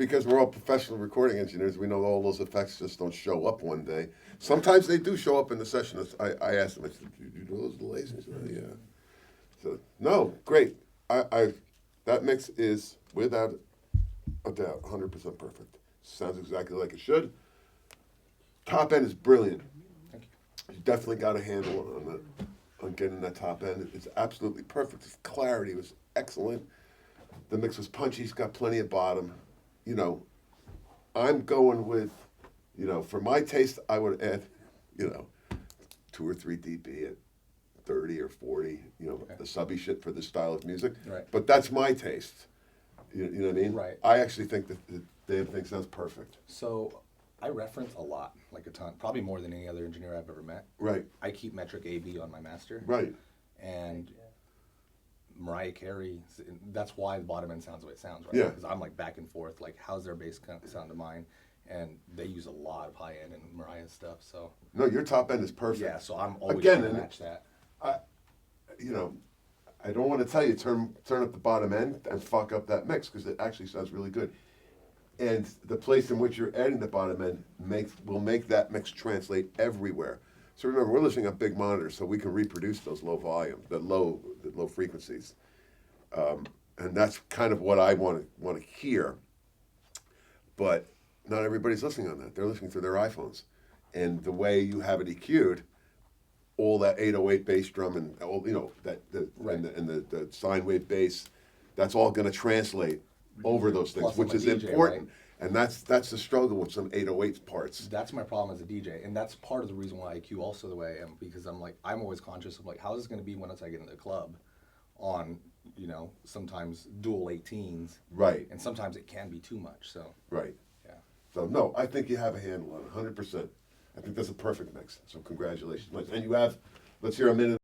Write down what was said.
because we're all professional recording engineers, we know all those effects just don't show up one day. Sometimes they do show up in the session. I asked them, I said, "Do you do those delays?" And he said, "Oh, yeah." So no, great. That mix is without a doubt 100% perfect. Sounds exactly like it should. Top end is brilliant. Thank You definitely got a handle on getting that top end. It's absolutely perfect. His clarity was excellent. The mix was punchy. He's got plenty of bottom. You know, I'm going with, you know, for my taste, I would add, you know, 2 or 3 dB at 30 or 40, you know, Okay. the subby shit for this style of music. Right. But that's my taste. You know what I mean? Right. I actually think that the damn thing sounds perfect. So I reference a lot, like a ton, probably more than any other engineer I've ever met. Right. I keep metric AB on my master. Right. And Mariah Carey, that's why the bottom end sounds the way it sounds, right? Yeah. Because I'm like back and forth, like how's their bass sound to mine? And they use a lot of high end and Mariah's stuff, so. No, your top end is perfect. Yeah, so I'm always Again, trying to match that. You know, I don't want to tell you turn up the bottom end and fuck up that mix because it actually sounds really good. And the place in which you're adding the bottom end will make that mix translate everywhere. So remember, we're listening on big monitors, so we can reproduce those low volume, the low frequencies, and that's kind of what I want to hear. But not everybody's listening on that; they're listening through their iPhones, and the way you have it EQ'd, all that 808 bass drum and all, you know, the sine wave bass, that's all going to translate over those things, Plus, which I'm a is DJ, important. right? And that's the struggle with some 808 parts. That's my problem as a DJ, and that's part of the reason why I EQ also the way I am, because I'm always conscious of like, how is this going to be once I get into the club on, you know, sometimes dual 18s. Right. And sometimes it can be too much, so. Right. Yeah. So no, I think you have a handle on it, 100%. I think that's a perfect mix. So congratulations. And you have, let's hear a minute.